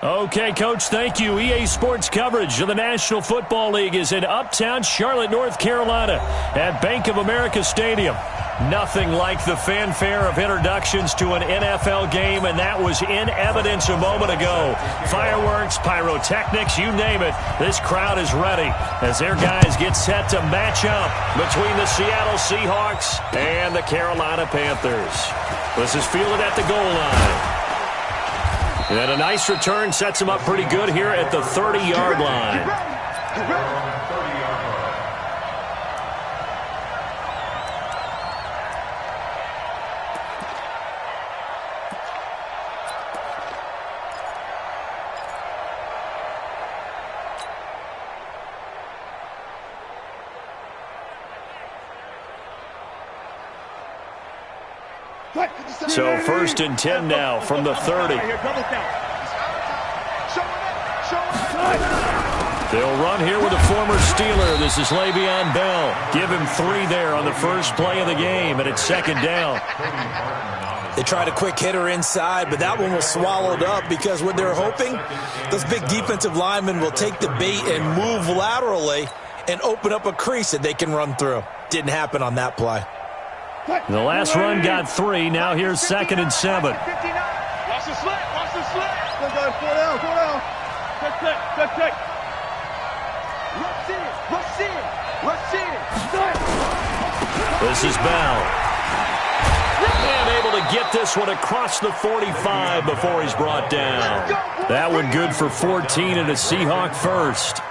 Okay, Coach, thank you. EA Sports coverage of the National Football League is in uptown Charlotte, North Carolina at Bank of America Stadium. Nothing like the fanfare of introductions to an NFL game, and that was in evidence a moment ago. Fireworks, pyrotechnics, you name it. This crowd is ready as their guys get set to match up between the Seattle Seahawks and the Carolina Panthers. This is fielded at the goal line. And a nice return sets him up pretty good here at the 30-yard line. So 1st and 10 now from the 30. They'll run here with a former Steeler. This is Le'Veon Bell. Give him 3 there on the first play of the game, and it's 2nd down. They tried a quick hitter inside, but that one was swallowed up because what they're hoping, those big defensive linemen will take the bait and move laterally and open up a crease that they can run through. Didn't happen on that play. The last run got 3. Now here's 2nd and 7. Watch the slant. Watch the slant. Go down. Go down. Good pick. Rush in. This is Bell. And able to get this one across the 45 before he's brought down. That one good for 14 and a Seahawk first.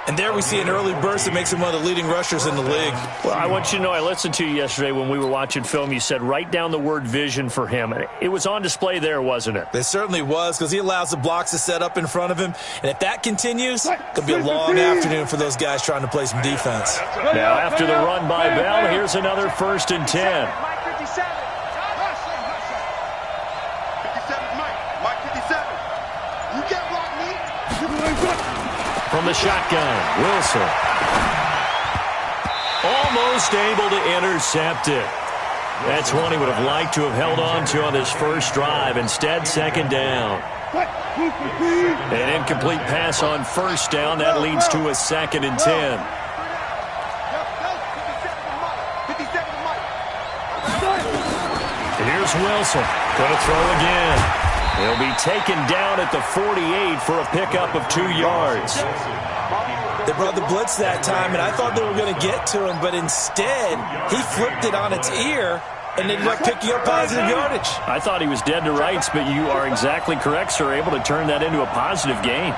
And there we see an early burst that makes him one of the leading rushers in the league. Well, I want you to know, I listened to you yesterday when we were watching film. You said write down the word vision for him. It was on display there, wasn't it? It certainly was, because he allows the blocks to set up in front of him. And if that continues, it could be a long afternoon for those guys trying to play some defense. Now, after the run by Bell, here's another 1st and 10. From the shotgun, Wilson. Almost able to intercept it. That's one he would have liked to have held on to on this first drive. Instead, 2nd down. An incomplete pass on 1st down. That leads to a 2nd and 10. Here's Wilson. Going to throw again. He'll be taken down at the 48 for a pickup of 2 yards. They brought the blitz that time, and I thought they were going to get to him, but instead, he flipped it on its ear and ended up picking up positive yardage. I thought he was dead to rights, but you are exactly correct, sir, able to turn that into a positive gain.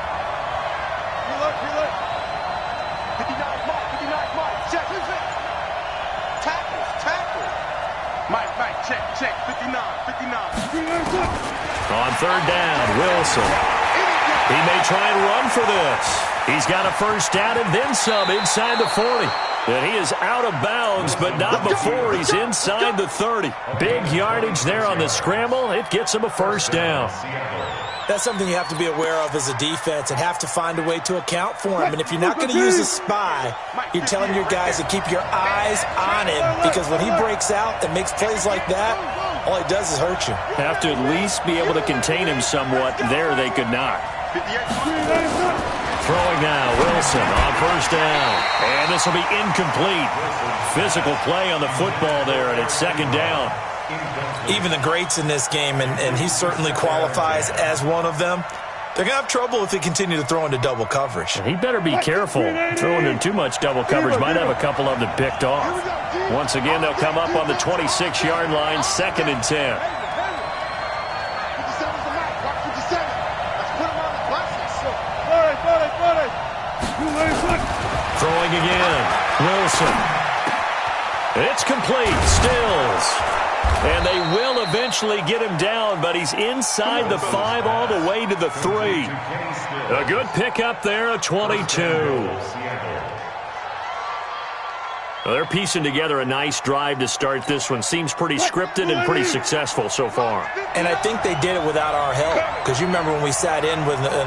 Check, 59. On 3rd down, Wilson. He may try and run for this. He's got a 1st down and then some inside the 40. And he is out of bounds, but not before he's inside the 30. Big yardage there on the scramble. It gets him a 1st down. That's something you have to be aware of as a defense and have to find a way to account for him. And if you're not going to use a spy, you're telling your guys to keep your eyes on him, because when he breaks out and makes plays like that, all he does is hurt you. Have to at least be able to contain him somewhat. There they could not. Throwing now, Wilson on 1st down. And this will be incomplete. Physical play on the football there, and it's 2nd down. Even the greats in this game, and he certainly qualifies as one of them, they're going to have trouble if they continue to throw into double coverage. He better be careful. Throwing into too much double coverage might have a couple of them picked off. Once again, they'll come up on the 26-yard line, 2nd and 10. Throwing again. Wilson. It's complete. Stills. And they will eventually get him down, but he's inside the 5 all the way to the 3. A good pickup there, a 22. Well, they're piecing together a nice drive to start this one. Seems pretty scripted and pretty successful so far. And I think they did it without our help, because you remember when we sat in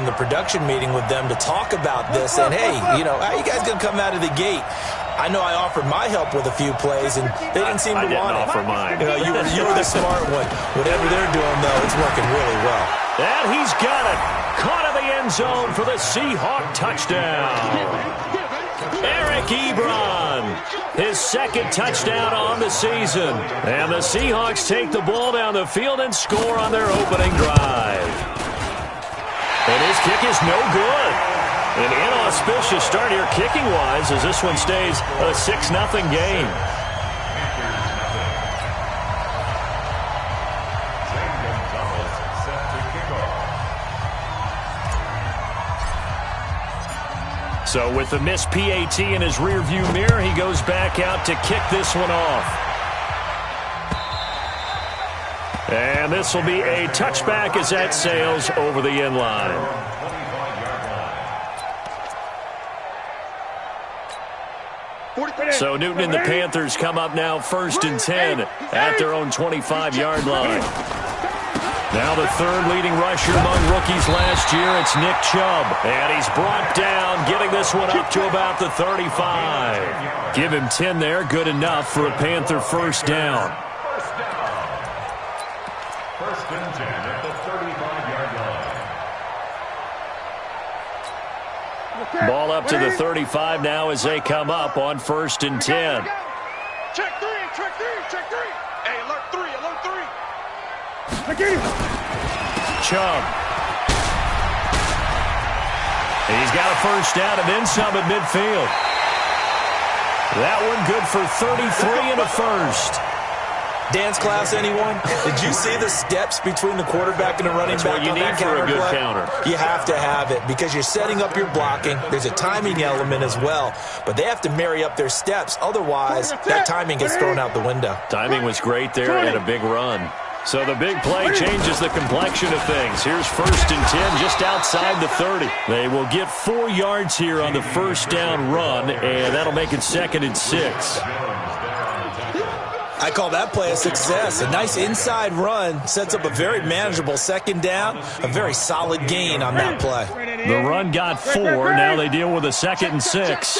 the production meeting with them to talk about this, and hey, you know, how you guys going to come out of the gate? I know I offered my help with a few plays, and they didn't seem to want it. I didn't offer mine. You know, you were the smart one. Whatever they're doing, though, it's working really well. And he's got it. Caught end zone for the Seahawk touchdown. Eric Ebron, his second touchdown on the season. And the Seahawks take the ball down the field and score on their opening drive. And his kick is no good. An inauspicious start here kicking-wise as this one stays a 6-0 game. So with the missed PAT in his rearview mirror, he goes back out to kick this one off. And this will be a touchback as that sails over the end line. So Newton and the Panthers come up now 1st and 10 at their own 25-yard line. Now the third leading rusher among rookies last year, it's Nick Chubb. And he's brought down, getting this one up to about the 35. Give him 10 there, good enough for a Panther first down. First and 10 at the 35-yard line. Ball up to the 35 now as they come up on 1st and 10. Check three, check three, check three. Hey, alert three, alert three. Chubb. He's got a first down and then some at midfield. That one good for 33 and a first. Dance class, anyone? Did you see the steps between the quarterback and the running That's back what you on need that for a good play? counter. You have to have it because you're setting up your blocking. There's a timing element as well, but they have to marry up their steps. Otherwise, that timing gets thrown out the window. Timing was great there and a big run. So the big play changes the complexion of things. Here's 1st and 10 just outside the 30. They will get 4 yards here on the first down run, and that'll make it 2nd and 6. I call that play a success. A nice inside run sets up a very manageable second down, a very solid gain on that play. The run got 4. Now they deal with a 2nd and 6.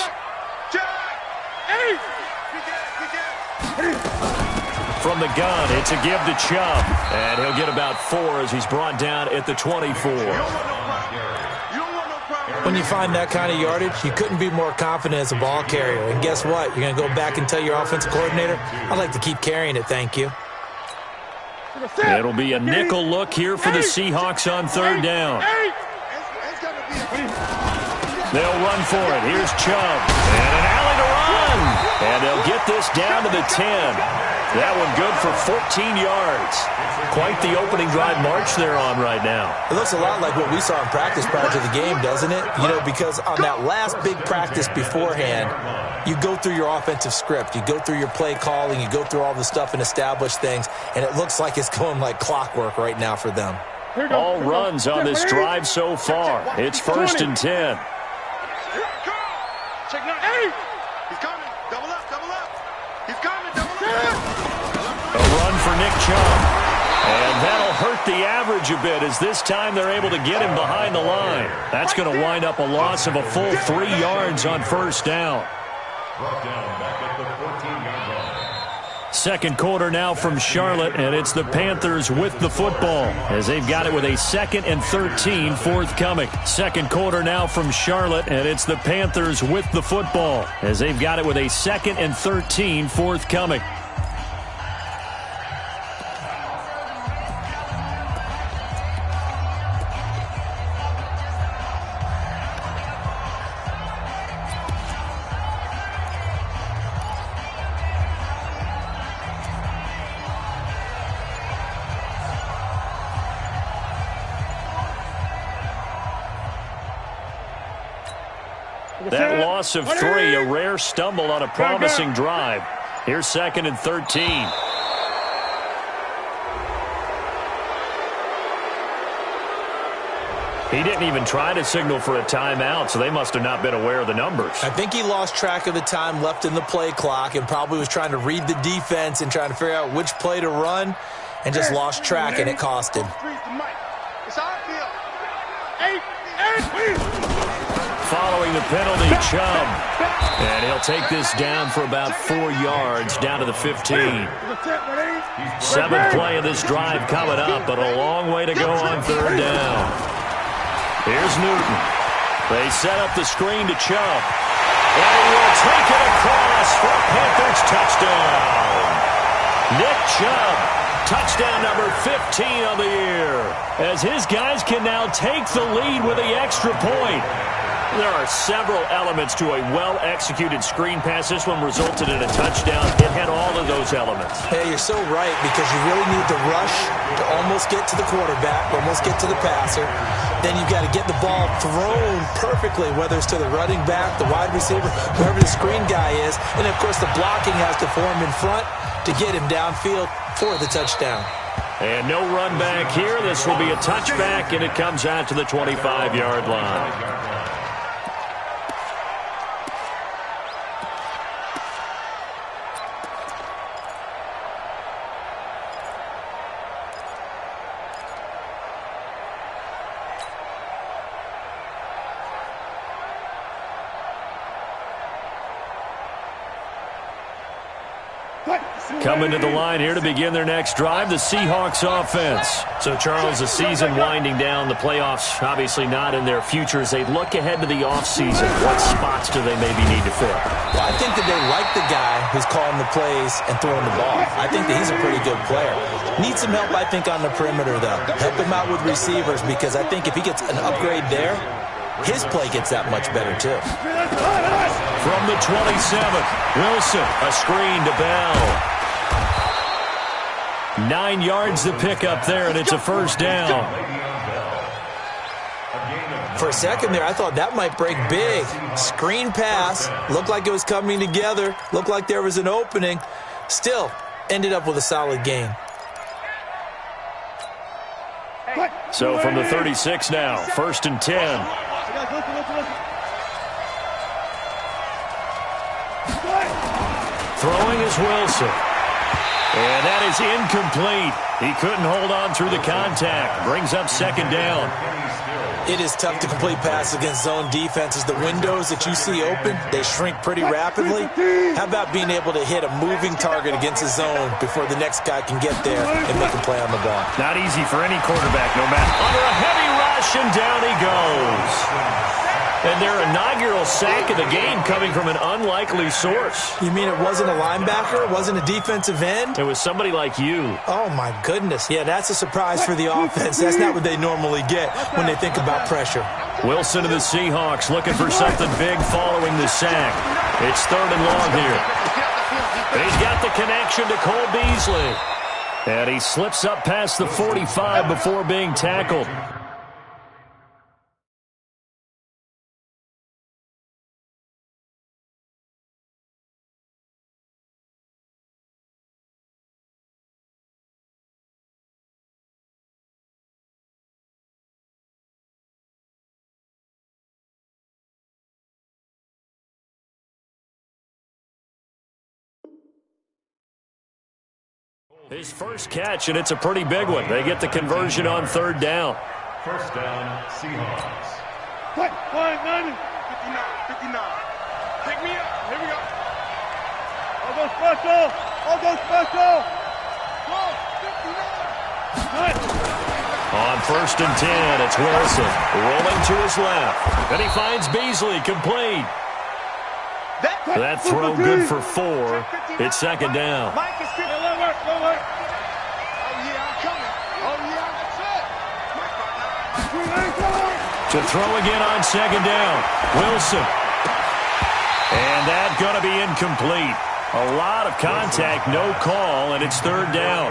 From the gun, it's a give to Chubb. And he'll get about 4 as he's brought down at the 24. When you find that kind of yardage, you couldn't be more confident as a ball carrier. And guess what? You're going to go back and tell your offensive coordinator, I'd like to keep carrying it, thank you. It'll be a nickel look here for the Seahawks on 3rd down. They'll run for it. Here's Chubb. And an alley to run. And they'll get this down to the 10. That one good for 14 yards. Quite the opening drive march they're on right now. It looks a lot like what we saw in practice prior to the game, doesn't it? You know, because on that last big practice beforehand, you go through your offensive script. You go through your play calling. You go through all the stuff and establish things. And it looks like it's going like clockwork right now for them. All runs on this drive so far. It's 1st and 10. Check 9. Hey! He's coming. Double up, double up. He's coming, double up. A run for Nick Chubb. And that'll hurt the average a bit as this time they're able to get him behind the line. That's going to wind up a loss of a full 3 yards on 1st down. Brought down back at the 14-yard line. Second quarter now from Charlotte, and it's the Panthers with the football as they've got it with a 2nd and 13 forthcoming. Second quarter now from Charlotte, and it's the Panthers with the football as they've got it with a 2nd and 13 forthcoming. That loss of 3, a rare stumble on a promising drive. Here's 2nd and 13. He didn't even try to signal for a timeout, so they must have not been aware of the numbers. I think he lost track of the time left in the play clock and probably was trying to read the defense and trying to figure out which play to run and just lost track, and it cost him. Following the penalty, Chubb. And he'll take this down for about 4 yards, down to the 15. 7th play of this drive coming up, but a long way to go on 3rd down. Here's Newton. They set up the screen to Chubb. And he will take it across for a Panthers touchdown. Nick Chubb, touchdown number 15 of the year, as his guys can now take the lead with the extra point. There are several elements to a well-executed screen pass. This one resulted in a touchdown. It had all of those elements. Hey, you're so right, because you really need the rush to almost get to the quarterback, almost get to the passer. Then you've got to get the ball thrown perfectly, whether it's to the running back, the wide receiver, whoever the screen guy is. And, of course, the blocking has to form in front to get him downfield for the touchdown. And no run back here. This will be a touchback, and it comes out to the 25-yard line. Coming to the line here to begin their next drive, the Seahawks offense. So, Charles, the season winding down, the playoffs obviously not in their future. As they look ahead to the offseason, what spots do they maybe need to fill? Well, I think that they like the guy who's calling the plays and throwing the ball. I think that he's a pretty good player. Needs some help, I think, on the perimeter, though. Help him out with receivers, because I think if he gets an upgrade there, his play gets that much better, too. From the 27th, Wilson, a screen to Bell. 9 yards to pick up there, and it's a first down. For a second there, I thought that might break big. Screen pass. Looked like it was coming together. Looked like there was an opening. Still, ended up with a solid gain. So from the 36 now, first and 10. Throwing is Wilson. And that is incomplete. He couldn't hold on through the contact. Brings up second down. It is tough to complete passes against zone defenses. The windows that you see open, they shrink pretty rapidly. How about being able to hit a moving target against a zone before the next guy can get there and make a play on the ball? Not easy for any quarterback, no matter. Under a heavy rush, and down he goes. And their inaugural sack of the game coming from an unlikely source. You mean it wasn't a linebacker? It wasn't a defensive end? It was somebody like you. Oh, my goodness. Yeah, that's a surprise for the offense. That's not what they normally get when they think about pressure. Wilson of the Seahawks looking for something big following the sack. It's third and long here. And he's got the connection to Cole Beasley. And he slips up past the 45 before being tackled. His first catch, and it's a pretty big one. They get the conversion on third down. First down, Seahawks. 59, 59. Pick me up. Here we go. I'll go special. Go, 59. On first and 10, it's Wilson rolling to his left. And he finds Beasley complete. That throw good for 4. It's second down. To throw again on second down. Wilson. And that's going to be incomplete. A lot of contact, no call, and it's third down.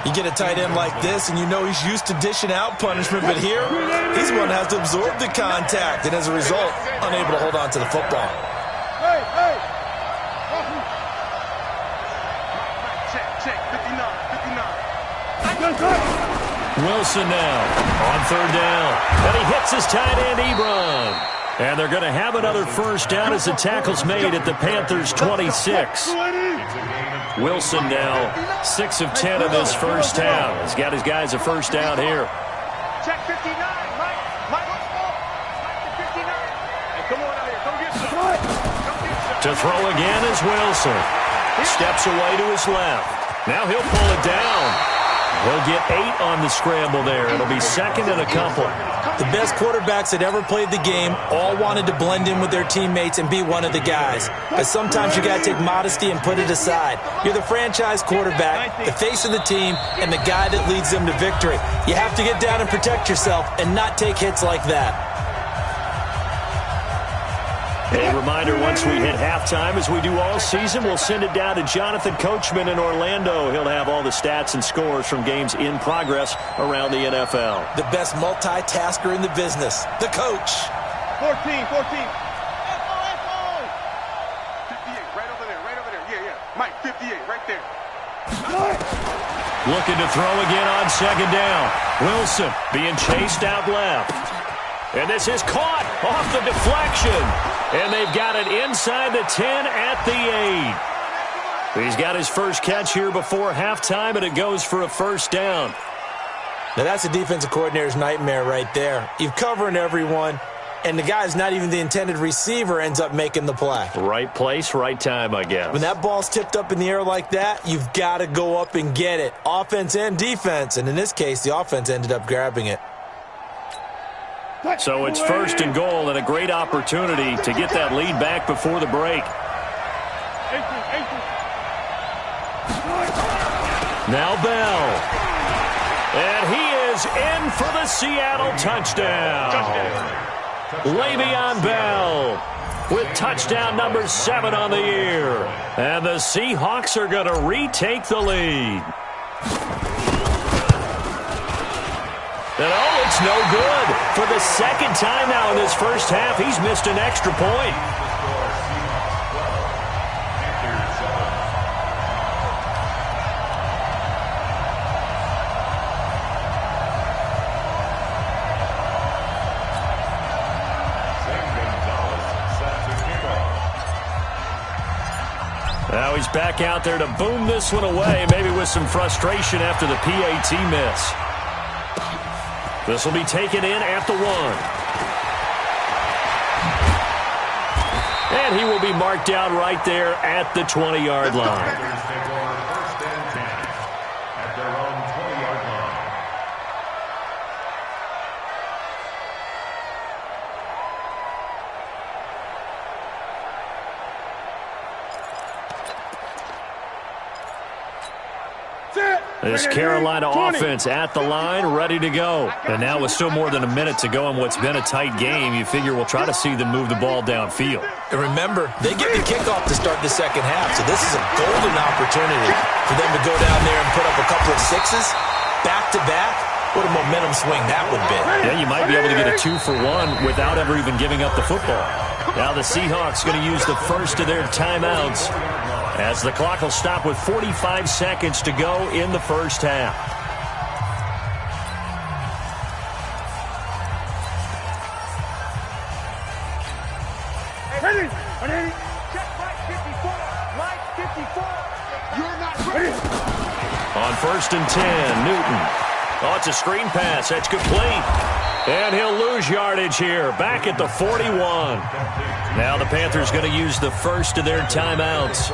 You get a tight end like this, and you know he's used to dishing out punishment, but here, he's the one that has to absorb the contact, and as a result, unable to hold on to the football. Check, 59. Wilson now on third down. And he hits his tight end, Ebron. And they're going to have another first down as the tackle's made at the Panthers' 26. Wilson now 6 of 10 in this first half. He's got his guys a first down here. Check 59, Mike. 59. Hey, come on out here. Come get some. To throw again is Wilson. Steps away to his left. Now he'll pull it down. He'll get 8 on the scramble there. It'll be second and a couple. The best quarterbacks that ever played the game all wanted to blend in with their teammates and be one of the guys. But sometimes you got to take modesty and put it aside. You're the franchise quarterback, the face of the team, and the guy that leads them to victory. You have to get down and protect yourself and not take hits like that. A reminder, once we hit halftime, as we do all season, we'll send it down to Jonathan Coachman in Orlando. He'll have all the stats and scores from games in progress around the NFL. The best multitasker in the business, the coach. 14. 58, right over there. Yeah. Mike, 58, right there. Looking to throw again on second down. Wilson being chased out left. And this is caught off the deflection. And they've got it inside the 10 at the 8. He's got his first catch here before halftime, and it goes for a first down. Now, that's a defensive coordinator's nightmare right there. You're covering everyone, and the guy's not even the intended receiver ends up making the play. Right place, right time, I guess. When that ball's tipped up in the air like that, you've got to go up and get it. Offense and defense, and in this case, the offense ended up grabbing it. So it's first and goal and a great opportunity to get that lead back before the break. Now Bell. And he is in for the Seattle touchdown. Le'Veon Bell with touchdown number 7 on the year. And the Seahawks are going to retake the lead. And oh, it's no good. For the second time now in this first half, he's missed an extra point. Now he's back out there to boom this one away, maybe with some frustration after the PAT miss. This will be taken in at the 1. And he will be marked down right there at the 20-yard line. First and 10 at their own 20-yard line. This Carolina offense at the line, ready to go. And now with still more than a minute to go in what's been a tight game, you figure we'll try to see them move the ball downfield. And remember, they get the kickoff to start the second half, so this is a golden opportunity for them to go down there and put up a couple of sixes back-to-back. What a momentum swing that would be. Yeah, you might be able to get a 2-for-1 without ever even giving up the football. Now the Seahawks going to use the first of their timeouts, as the clock will stop with 45 seconds to go in the first half. Ready? Check Mike 54. Mike 54. You're not ready. On first and 10, Newton. Oh, it's a screen pass. That's complete. And he'll lose yardage here, back at the 41. Now the Panthers going to use the first of their timeouts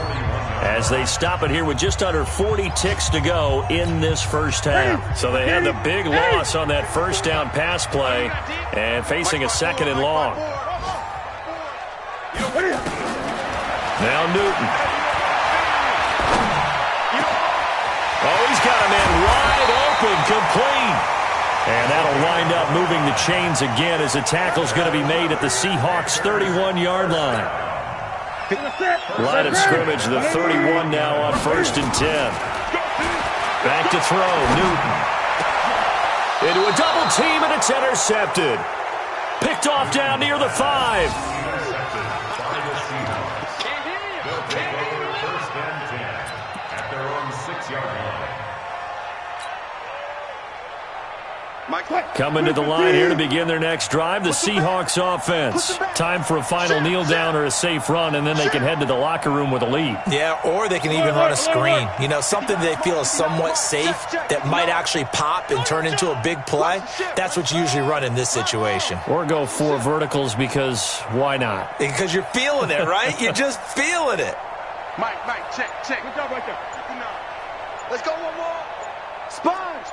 as they stop it here with just under 40 ticks to go in this first half. So they had the big loss on that first down pass play and facing a second and long. Now Newton. Oh, he's got a man wide open, complete. And that'll wind up moving the chains again as the tackle's going to be made at the Seahawks' 31-yard line. Line of scrimmage, the 31 now on first and 10. Back to throw, Newton. Into a double team, and it's intercepted. Picked off down near the 5. First and 10 at their own 6-yard line. Coming to the line here to begin their next drive, the Seahawks offense. Time for a final kneel down or a safe run, and then they can head to the locker room with a lead. Yeah, or they can even run a screen. You know, something they feel is somewhat safe that might actually pop and turn into a big play. That's what you usually run in this situation. Or go 4 verticals because why not? Because you're feeling it, right? You're just feeling it. Mike, check. Good job right there. Let's go one more. Sponge.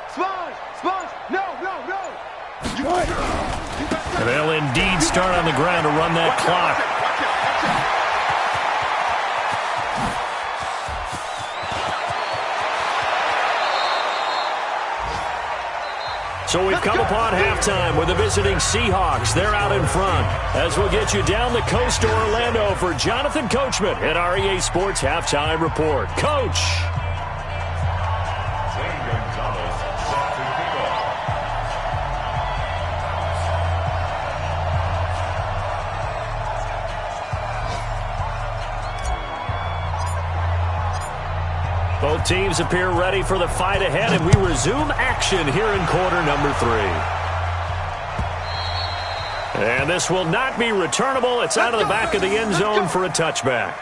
And they'll indeed start on the ground to run that clock. So we've come upon halftime with the visiting Seahawks. They're out in front. As we'll get you down the coast to Orlando for Jonathan Coachman at our EA Sports Halftime Report. Coach. Both teams appear ready for the fight ahead, and we resume action here in quarter number 3. And this will not be returnable. It's out of the back of the end zone for a touchback.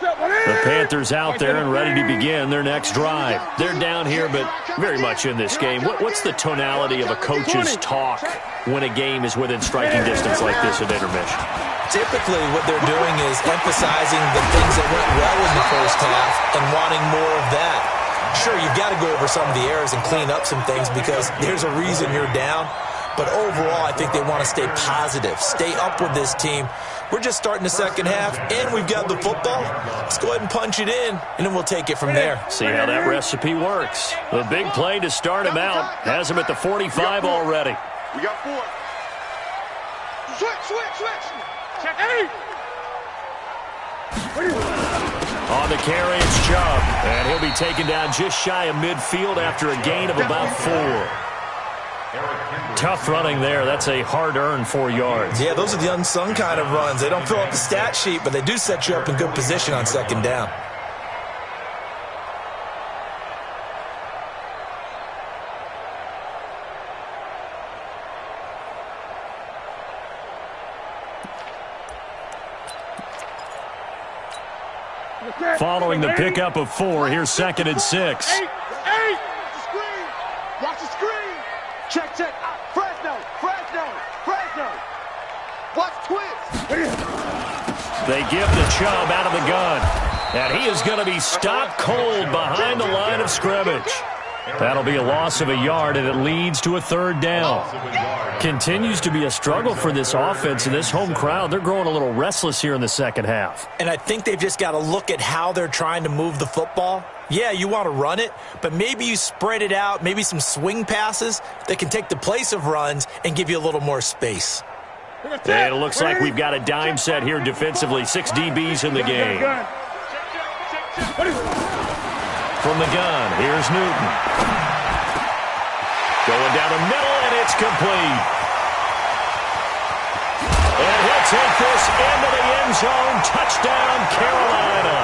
The Panthers out there and ready to begin their next drive. They're down here, but very much in this game. What's the tonality of a coach's talk when a game is within striking distance like this at intermission? Typically, what they're doing is emphasizing the things that went well in the first half and wanting more of that. Sure, you've got to go over some of the errors and clean up some things because there's a reason you're down. But overall, I think they want to stay positive, stay up with this team. We're just starting the second half, and we've got the football. Let's go ahead and punch it in, and then we'll take it from there. See how that recipe works. The big play to start him out has him at the 45 already. We got 4. Switch. Check 8. On the carry, it's Chubb, and he'll be taken down just shy of midfield after a gain of about 4. Tough running there. That's a hard-earned 4 yards. Yeah, those are the unsung kind of runs. They don't fill up the stat sheet, but they do set you up in good position on second down. Following the pickup of 4, here's 2nd and 6. 8. Watch the screen. Check. Fresno. Watch twist. They give the Chubb out of the gun. And he is going to be stopped cold behind the line of scrimmage. That'll be a loss of a yard, and it leads to a 3rd down. Continues to be a struggle for this offense and this home crowd. They're growing a little restless here in the second half. And I think they've just got to look at how they're trying to move the football. Yeah, you want to run it, but maybe you spread it out, maybe some swing passes that can take the place of runs and give you a little more space. And it looks like we've got a dime set here defensively. 6 DBs in the game. From the gun, here's Newton. Going down the middle, and it's complete. And he'll take this into the end zone. Touchdown, Carolina.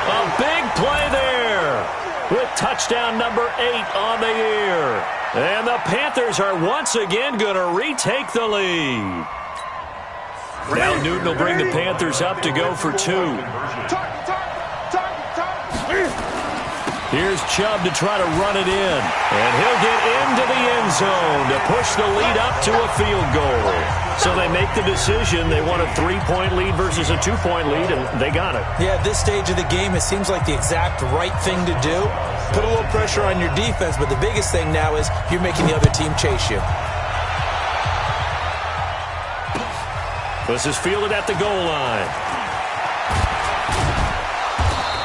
A big play there with touchdown number 8 on the year. And the Panthers are once again going to retake the lead. Now Newton will bring the Panthers up to go for 2. Here's Chubb to try to run it in. And he'll get into the end zone to push the lead up to a field goal. So they make the decision. They want a 3-point lead versus a 2-point lead, and they got it. Yeah, at this stage of the game, it seems like the exact right thing to do. Put a little pressure on your defense, but the biggest thing now is you're making the other team chase you. This is fielded at the goal line.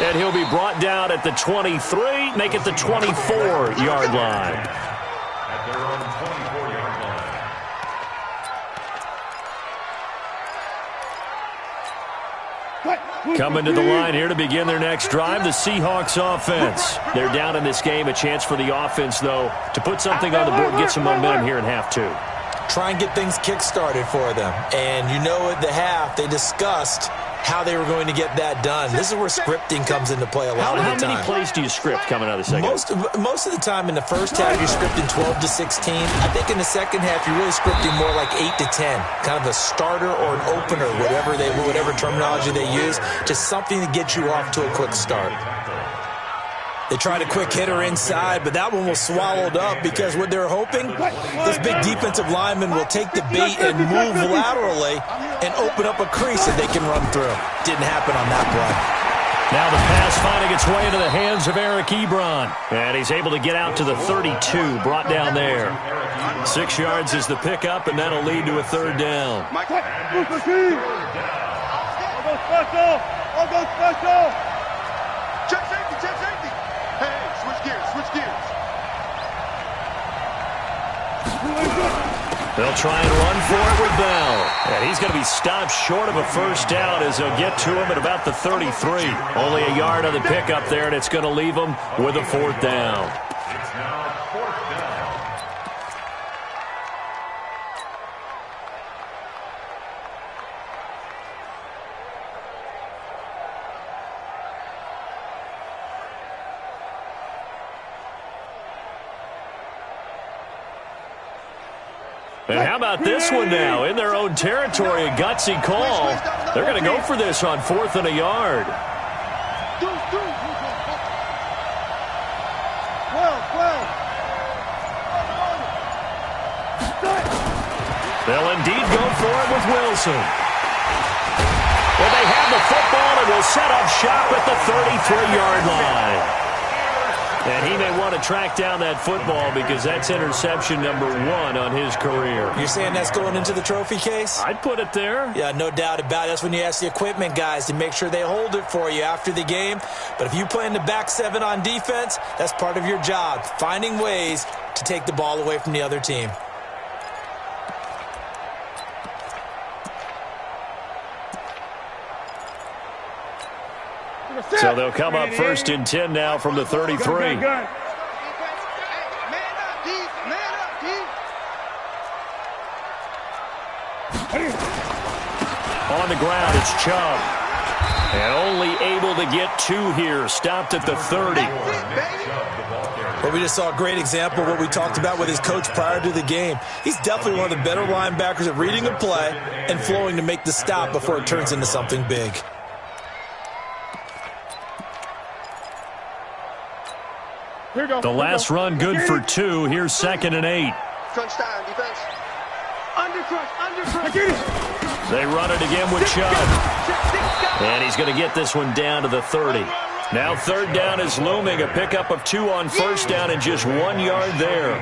And he'll be brought down at the 23, make it the 24-yard line. At their own 24-yard line. Coming to the line here to begin their next drive, the Seahawks offense. They're down in this game. A chance for the offense, though, to put something on the board, get some momentum here in half 2. Try and get things kick-started for them. And you know at the half, they discussed how they were going to get that done. This is where scripting comes into play a lot of the time. How many plays do you script coming out of the second? Most of the time in the first half, you're scripting 12 to 16. I think in the second half, you're really scripting more like 8 to 10. Kind of a starter or an opener, whatever terminology they use, just something to get you off to a quick start. They tried a quick hitter inside, but that one was swallowed up because what they're hoping, this big defensive lineman will take the bait and move laterally and open up a crease that they can run through. Didn't happen on that play. Now the pass finding its way into the hands of Eric Ebron. And he's able to get out to the 32, brought down there. 6 yards is the pickup, and that'll lead to a third down. I'll go special. I'll go special. Check safety, check safety. Hey, switch gears, switch gears. They'll try and run for it with Bell. And he's going to be stopped short of a first down as they'll get to him at about the 33. Only a yard on the pickup there, and it's going to leave him with a fourth down. It's now fourth down. And how about this one now? In their own territory, a gutsy call. They're going to go for this on 4th and a yard. They'll indeed go for it with Wilson. Well, they have the football and will set up shop at the 33-yard line. And he may want to track down that football because that's interception number 1 on his career. You're saying that's going into the trophy case? I'd put it there. Yeah, no doubt about it. That's when you ask the equipment guys to make sure they hold it for you after the game. But if you play in the back 7 on defense, that's part of your job, finding ways to take the ball away from the other team. So they'll come up 1st and 10 now from the 33. On the ground, it's Chubb. And only able to get 2 here. Stopped at the 30. Well, we just saw a great example of what we talked about with his coach prior to the game. He's definitely one of the better linebackers at reading a play and flowing to make the stop before it turns into something big. The last run good for 2. Here's 2nd and 8. Crunch time, defense. Under crunch. They run it again with Chubb. And he's going to get this one down to the 30. Now 3rd down is looming. A pickup of 2 on 1st down and just 1 yard there.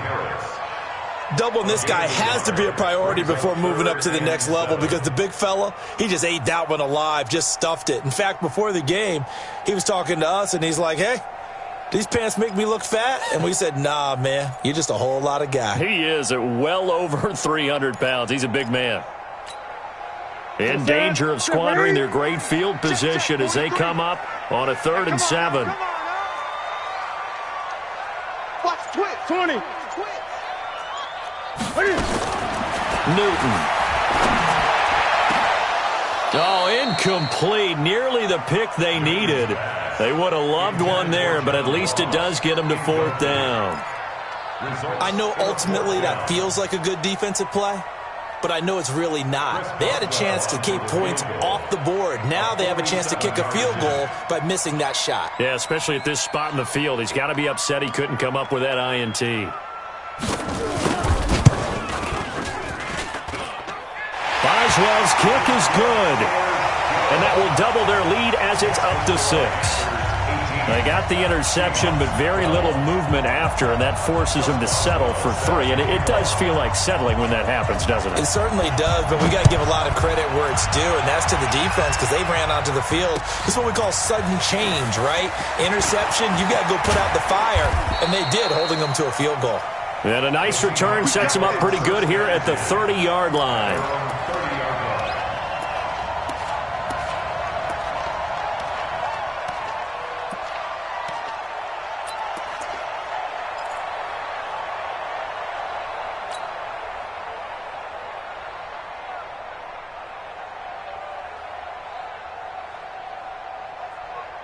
Doubling this guy has to be a priority before moving up to the next level because the big fella, he just ate that one alive, just stuffed it. In fact, before the game, he was talking to us, and he's like, hey, these pants make me look fat? And we said, nah, man, you're just a whole lot of guy. He is at well over 300 pounds. He's a big man. In danger of squandering their great field position as they come up on a 3rd and 7. Watch twitch. 20. Newton. Oh, incomplete. Nearly the pick they needed. They would have loved one there, but at least it does get them to 4th down. I know ultimately that feels like a good defensive play, but I know it's really not. They had a chance to keep points off the board. Now they have a chance to kick a field goal by missing that shot. Yeah, especially at this spot in the field. He's got to be upset he couldn't come up with that INT. Boswell's kick is good. And that will double their lead as it's up to 6. They got the interception, but very little movement after, and that forces them to settle for 3. And it does feel like settling when that happens, doesn't it? It certainly does, but we got to give a lot of credit where it's due, and that's to the defense because they ran onto the field. This is what we call sudden change, right? Interception, you got to go put out the fire, and they did, holding them to a field goal. And a nice return sets them up pretty good here at the 30-yard line.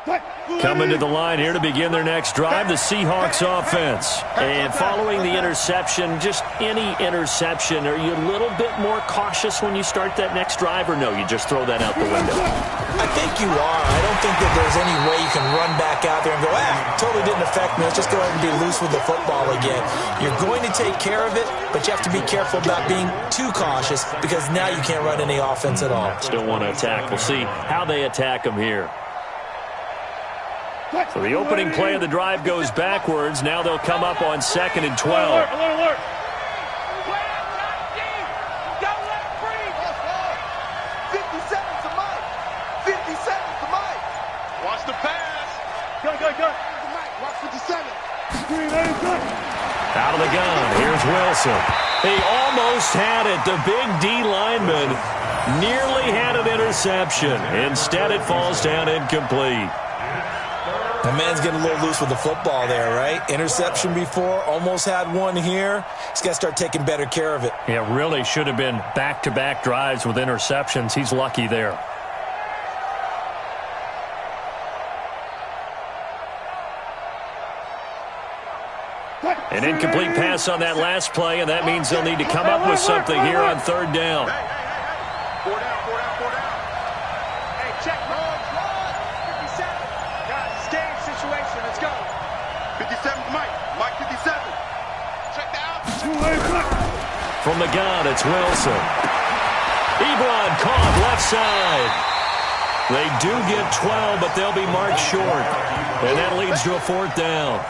What? Coming to the line here to begin their next drive, the Seahawks offense. And following the interception, just any interception, are you a little bit more cautious when you start that next drive, or no, you just throw that out the window? I think you are. I don't think that there's any way you can run back out there and go, totally didn't affect me. Let's just go ahead and be loose with the football again. You're going to take care of it, but you have to be careful about being too cautious because now you can't run any offense at all. Still want to attack. We'll see how they attack them here. So the opening play of the drive goes backwards. Now they'll come up on 2nd and 12. Alert. Watch the pass. Go. Watch 57. Out of the gun. Here's Wilson. He almost had it. The big D lineman nearly had an interception. Instead, it falls down incomplete. The man's getting a little loose with the football there, right? Interception before, almost had one here. He's got to start taking better care of it. Yeah, really should have been back-to-back drives with interceptions. He's lucky there. An incomplete pass on that last play, and that means they'll need to come up with something here on 3rd down. Four down. Hey, check. Run. 57. Guys, it's game situation. Let's go. 57's Mike. Mike 57. Check that out. From the gun, it's Wilson. Ebron caught left side. They do get 12, but they'll be marked short. And that leads to a 4th down.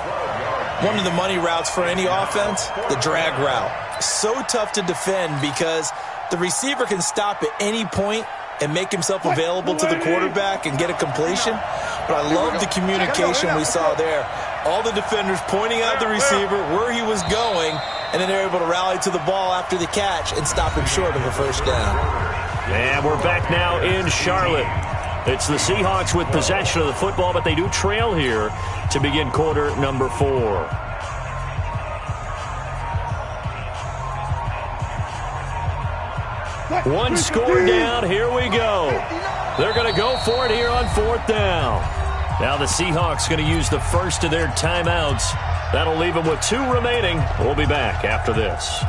One of the money routes for any offense, the drag route. So tough to defend because the receiver can stop at any point and make himself available to the quarterback and get a completion. But I love the communication we saw there. All the defenders pointing out the receiver where he was going, and then they're able to rally to the ball after the catch and stop him short of a 1st down. And we're back now in Charlotte. It's the Seahawks with possession of the football, but they do trail here to begin quarter number 4. One score down. Here we go. They're going to go for it here on 4th down. Now the Seahawks going to use the first of their timeouts. That'll leave them with 2 remaining. We'll be back after this.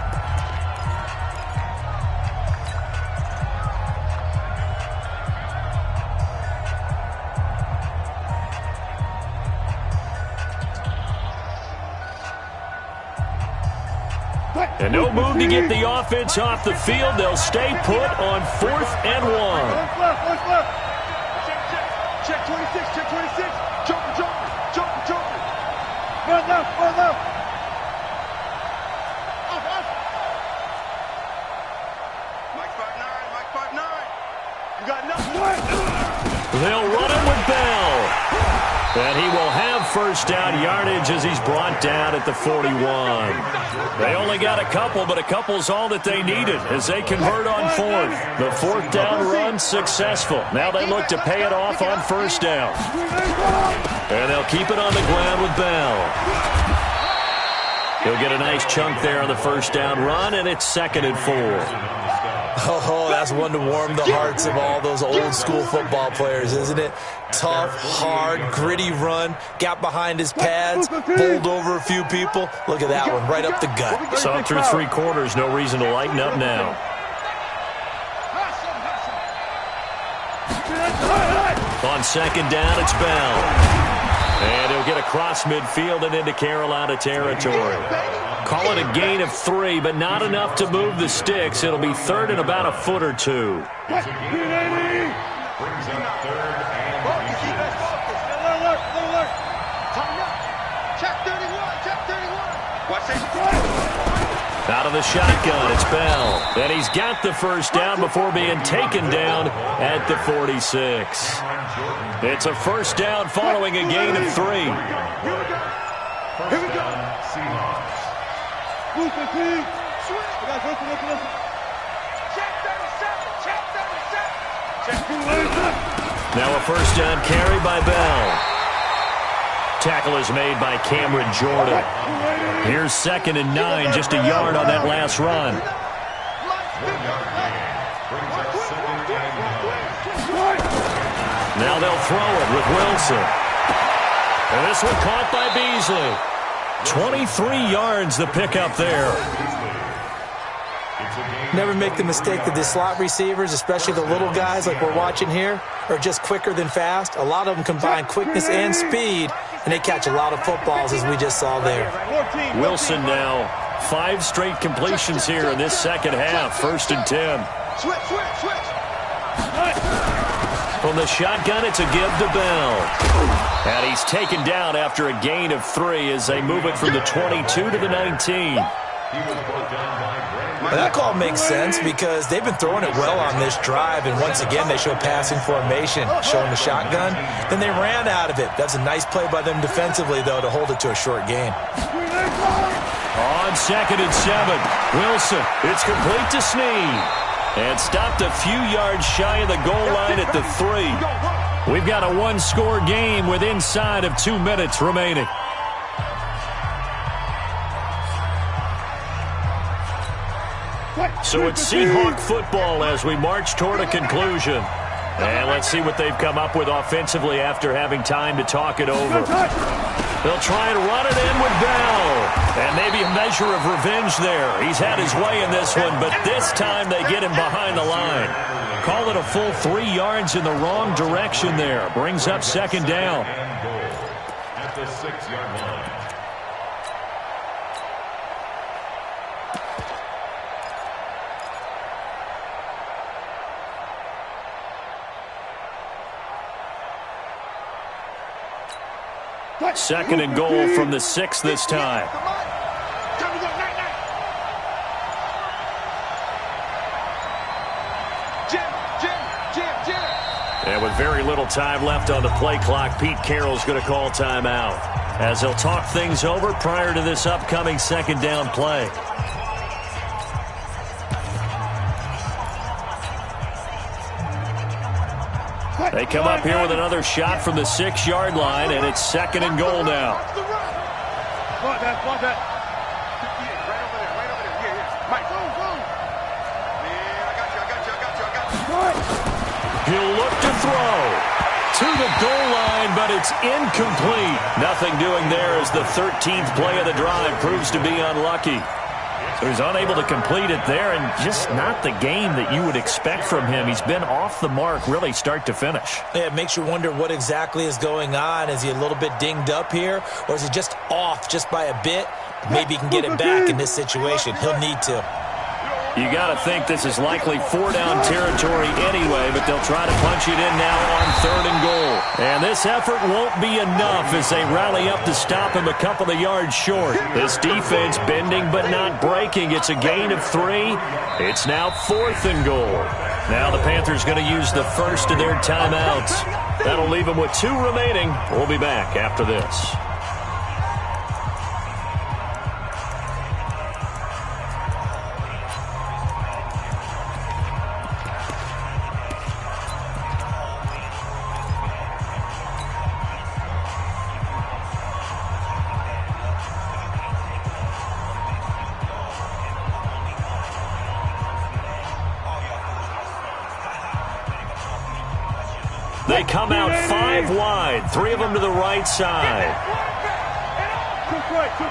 And no move to get the offense off the field. They'll stay put on 4th and 1. Check 26. Jumper. Run left. Mike 5'9". You got nothing. They'll run it with Bell. And he will have 1st down yardage as he's brought down at the 41. They only got a couple, but a couple's all that they needed as they convert on 4th. The 4th down run successful. Now they look to pay it off on 1st down. And they'll keep it on the ground with Bell. He'll get a nice chunk there on the 1st down run, and it's 2nd and 4. Oh, that's one to warm the hearts of all those old school football players, isn't it? Tough, hard, gritty run. Got behind his pads, bowled over a few people. Look at that one, right up the gut. Saw it through 3 quarters. No reason to lighten up now. On 2nd down, it's Bell. And he'll get across midfield and into Carolina territory. Call it a gain of 3, but not enough to move the sticks. It'll be 3rd and about a foot or 2. Brings up 3rd and Alert. Check 31. Watch it. Out of the shotgun, it's Bell. And he's got the 1st down before being taken down at the 46. It's a 1st down following a gain of 3. Here we go. Seahawks. Listen. Check 37. Now a 1st down carry by Bell. Tackle is made by Cameron Jordan. Here's 2nd and 9, just a yard on that last run. Now they'll throw it with Wilson. And this one caught by Beasley. 23 yards the pickup there. Never make the mistake that the slot receivers, especially the little guys like we're watching here, are just quicker than fast. A lot of them combine quickness and speed, and they catch a lot of footballs, as we just saw there. Wilson now 5 straight completions here in this second half. 1st and 10. Switch. From the shotgun, it's a give to Bell. And he's taken down after a gain of 3 as they move it from the 22 to the 19. Well, that call makes sense because they've been throwing it well on this drive, and once again they show passing formation, showing the shotgun. Then they ran out of it. That's a nice play by them defensively, though, to hold it to a short gain. On 2nd and 7, Wilson, it's complete to Snead. And stopped a few yards shy of the goal line at the 3. We've got a 1-score game with inside of 2 minutes remaining. So it's Seahawk football as we march toward a conclusion. And let's see what they've come up with offensively after having time to talk it over. They'll try and run it in with Bell. And maybe a measure of revenge there. He's had his way in this one, but this time they get him behind the line. Call it a full 3 yards in the wrong direction there. Brings up 2nd down. At the 6-yard line. Second and goal from the 6 this time. And with very little time left on the play clock, Pete Carroll's going to call timeout as he'll talk things over prior to this upcoming 2nd down play. They come up here with another shot from the 6-yard line, and it's 2nd and goal now. Right over there. Mike, go. Man, I got you. He'll look to throw to the goal line, but it's incomplete. Nothing doing there as the 13th play of the drive proves to be unlucky. So he's unable to complete it there, and just not the game that you would expect from him. He's been off the mark really start to finish. Yeah, it makes you wonder what exactly is going on. Is he a little bit dinged up here, or is he just off just by a bit? Maybe he can get it back in this situation. He'll need to. You got to think this is likely 4-down territory anyway, but they'll try to punch it in now on 3rd and goal. And this effort won't be enough as they rally up to stop him a couple of yards short. This defense bending but not breaking. It's a gain of 3. It's now 4th and goal. Now the Panthers going to use the first of their timeouts. That'll leave them with 2 remaining. We'll be back after this. They come out 5 wide, 3 of them to the right side. Quick right. 59.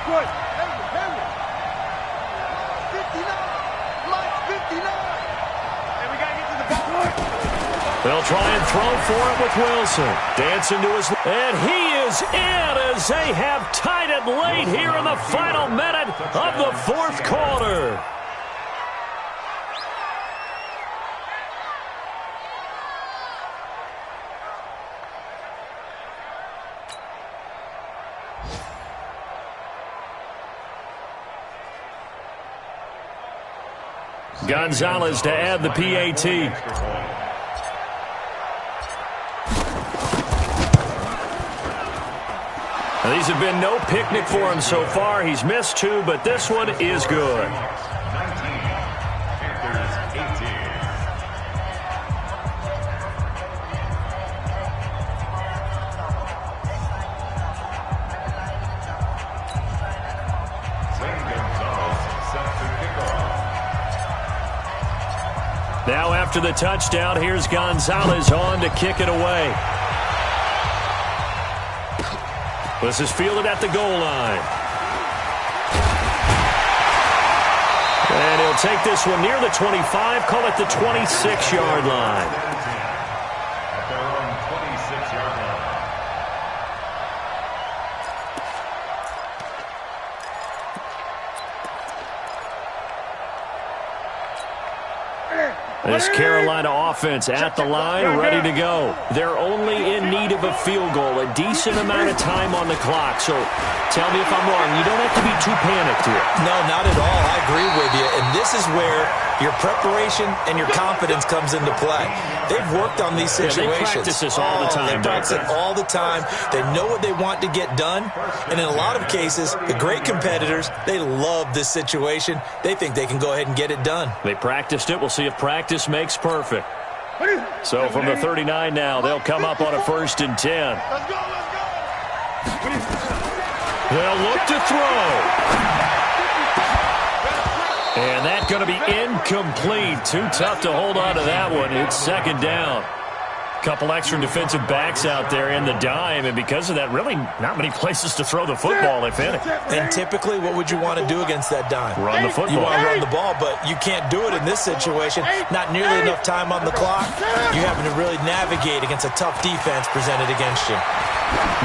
Mike, 59. And we got to get to the ball. They'll try and throw for it with Wilson. Dancing to his... And he is in as they have tied it late here in the final minute of the 4th quarter. Gonzalez to add the PAT. Now, these have been no picnic for him so far. He's missed 2, but this one is good. 19, Panthers 18. Now after the touchdown, here's Gonzalez on to kick it away. This is fielded at the goal line. And he'll take this one near the 25, call it the 26-yard line. At their own 26-yard line. This Carolina offense at the line, ready to go. They're only in need of a field goal, a decent amount of time on the clock. So tell me if I'm wrong. You don't have to be too panicked here. No, not at all. I agree with you. And this is where your preparation and your confidence comes into play. They've worked on these situations. They practice this all the time. They practice it all the time. They know what they want to get done. And in a lot of cases, the great competitors, they love this situation. They think they can go ahead and get it done. They practiced it. We'll see if practice makes perfect. So from the 39 now, they'll come up on a 1st and 10. Let's go, let's go. They'll look to throw. And that's going to be incomplete. Too tough to hold on to that one. It's 2nd down. Couple extra defensive backs out there in the dime, and because of that, really not many places to throw the football, if any. And typically, what would you want to do against that dime? Run the football. You want to run the ball, but you can't do it in this situation. Not nearly enough time on the clock. You're having to really navigate against a tough defense presented against you.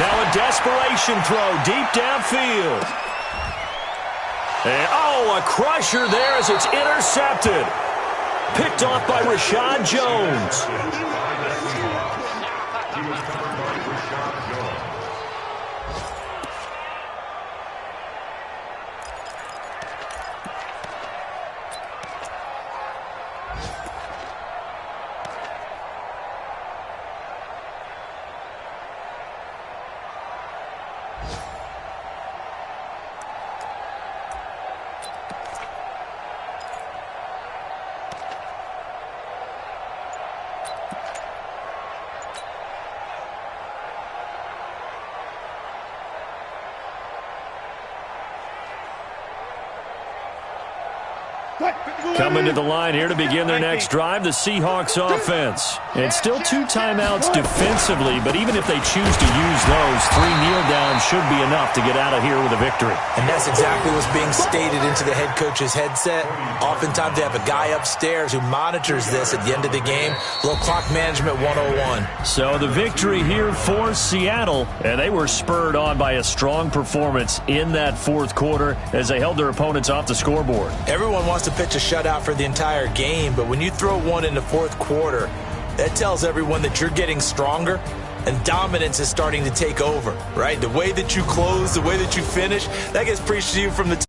Now a desperation throw deep downfield. And, a crusher there as it's intercepted. Picked off by Rashad Jones. Coming to the line here to begin their next drive, the Seahawks offense. And still 2 timeouts defensively, but even if they choose to use those, 3 kneel downs should be enough to get out of here with a victory. And that's exactly what's being stated into the head coach's headset. Oftentimes they have a guy upstairs who monitors this at the end of the game. Little clock management 101. So the victory here for Seattle, and they were spurred on by a strong performance in that 4th quarter as they held their opponents off the scoreboard. Everyone wants to pitch a shutout for the entire game, but when you throw one in the 4th quarter, that tells everyone that you're getting stronger and dominance is starting to take over, right? The way that you close, the way that you finish, that gets preached to you from the